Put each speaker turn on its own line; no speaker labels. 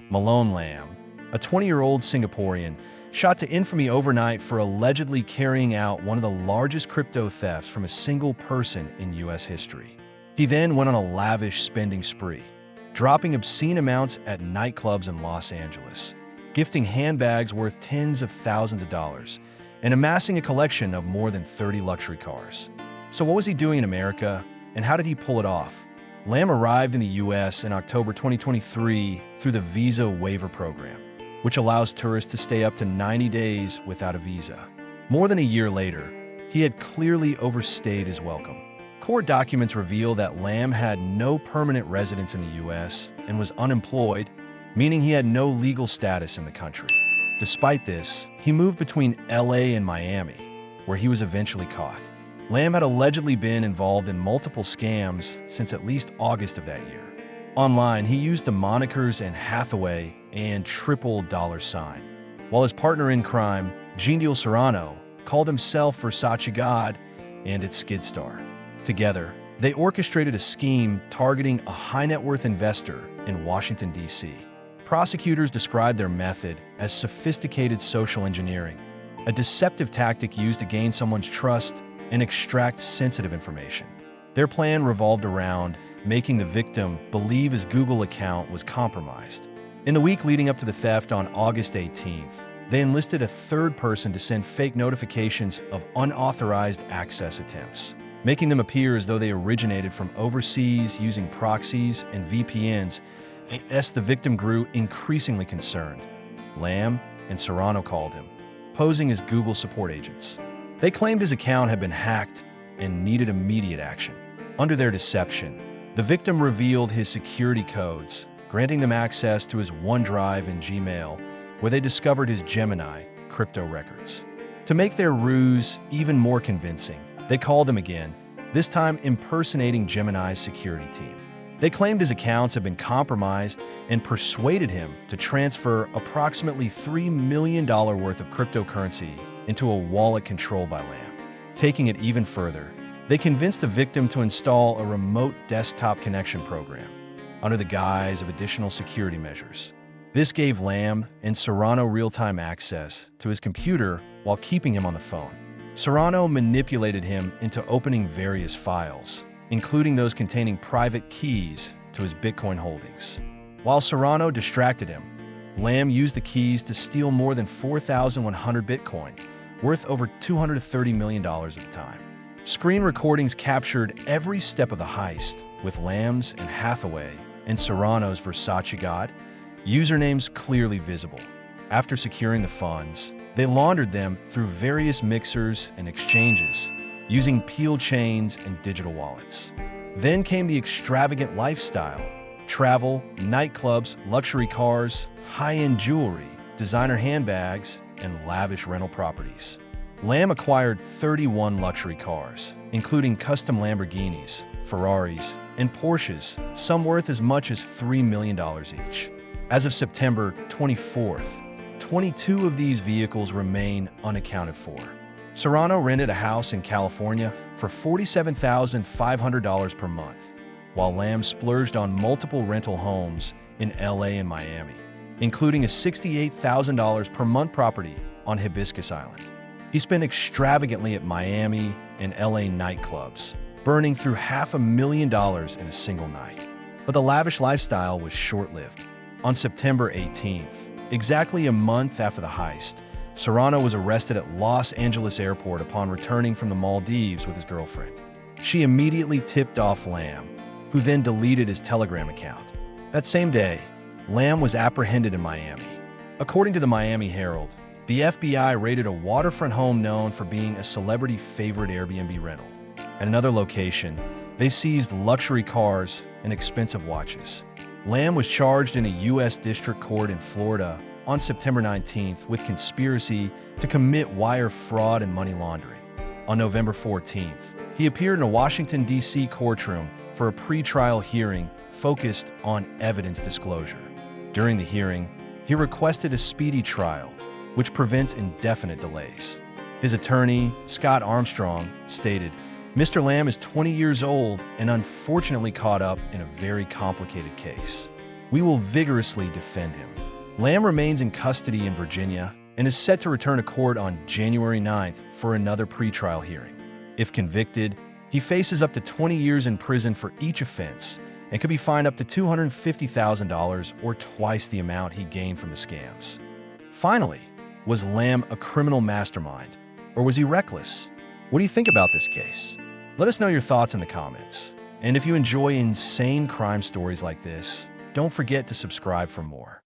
Malone Lam, a 20-year-old Singaporean, shot to infamy overnight for allegedly carrying out one of the largest crypto thefts from a single person in U.S. history. He then went on a lavish spending spree, dropping obscene amounts at nightclubs in Los Angeles, gifting handbags worth tens of thousands of dollars, and amassing a collection of more than 30 luxury cars. So what was he doing in America, and how did he pull it off? Lam arrived in the U.S. in October 2023 through the Visa Waiver Program, which allows tourists to stay up to 90 days without a visa. More than a year later, he had clearly overstayed his welcome. Court documents reveal that Lam had no permanent residence in the U.S. and was unemployed, meaning he had no legal status in the country. Despite this, he moved between LA and Miami, where he was eventually caught. Lam had allegedly been involved in multiple scams since at least August of that year. Online, he used the monikers Anne Hathaway and $. While his partner in crime, Jeandiel Serrano, called himself Versace God and its skid star. Together, they orchestrated a scheme targeting a high-net-worth investor in Washington, D.C. Prosecutors described their method as sophisticated social engineering, a deceptive tactic used to gain someone's trust and extract sensitive information. Their plan revolved around making the victim believe his Google account was compromised. In the week leading up to the theft on August 18th, they enlisted a third person to send fake notifications of unauthorized access attempts, making them appear as though they originated from overseas using proxies and VPNs. As the victim grew increasingly concerned, Lam and Serrano called him, posing as Google support agents. They claimed his account had been hacked and needed immediate action. Under their deception, the victim revealed his security codes, granting them access to his OneDrive and Gmail, where they discovered his Gemini crypto records. To make their ruse even more convincing, they called him again, this time impersonating Gemini's security team. They claimed his accounts had been compromised and persuaded him to transfer approximately $3 million worth of cryptocurrency into a wallet controlled by Lam. Taking it even further, they convinced the victim to install a remote desktop connection program under the guise of additional security measures. This gave Lam and Serrano real-time access to his computer while keeping him on the phone. Serrano manipulated him into opening various files, including those containing private keys to his Bitcoin holdings. While Serrano distracted him, Lam used the keys to steal more than 4,100 Bitcoin, worth over $230 million at the time. Screen recordings captured every step of the heist, with Lam's and Hathaway and Serrano's Versace God usernames clearly visible. After securing the funds, they laundered them through various mixers and exchanges, using peel chains and digital wallets. Then came the extravagant lifestyle: travel, nightclubs, luxury cars, high-end jewelry, designer handbags, and lavish rental properties. Lam acquired 31 luxury cars, including custom Lamborghinis, Ferraris, and Porsches, some worth as much as $3 million each. As of September 24th, 22 of these vehicles remain unaccounted for. Serrano rented a house in California for $47,500 per month, while Lam splurged on multiple rental homes in LA and Miami, including a $68,000 per month property on Hibiscus Island. He spent extravagantly at Miami and LA nightclubs, burning through $500,000 in a single night. But the lavish lifestyle was short-lived. On September 18th, exactly a month after the heist, Serrano was arrested at Los Angeles Airport upon returning from the Maldives with his girlfriend. She immediately tipped off Lam, who then deleted his Telegram account. That same day, Lam was apprehended in Miami. According to the Miami Herald, the FBI raided a waterfront home known for being a celebrity favorite Airbnb rental. At another location, they seized luxury cars and expensive watches. Lam was charged in a U.S. district court in Florida on September 19th with conspiracy to commit wire fraud and money laundering. On November 14th, he appeared in a Washington, D.C. courtroom for a pre-trial hearing focused on evidence disclosure. During the hearing, he requested a speedy trial, which prevents indefinite delays. His attorney, Scott Armstrong, stated, "Mr. Lam is 20 years old and unfortunately caught up in a very complicated case. We will vigorously defend him. Lam remains in custody in Virginia and is set to return to court on January 9th for another pretrial hearing. If convicted, he faces up to 20 years in prison for each offense and could be fined up to $250,000 or twice the amount he gained from the scams. Finally, was Lam a criminal mastermind, or was he reckless? What do you think about this case? Let us know your thoughts in the comments. And if you enjoy insane crime stories like this, don't forget to subscribe for more.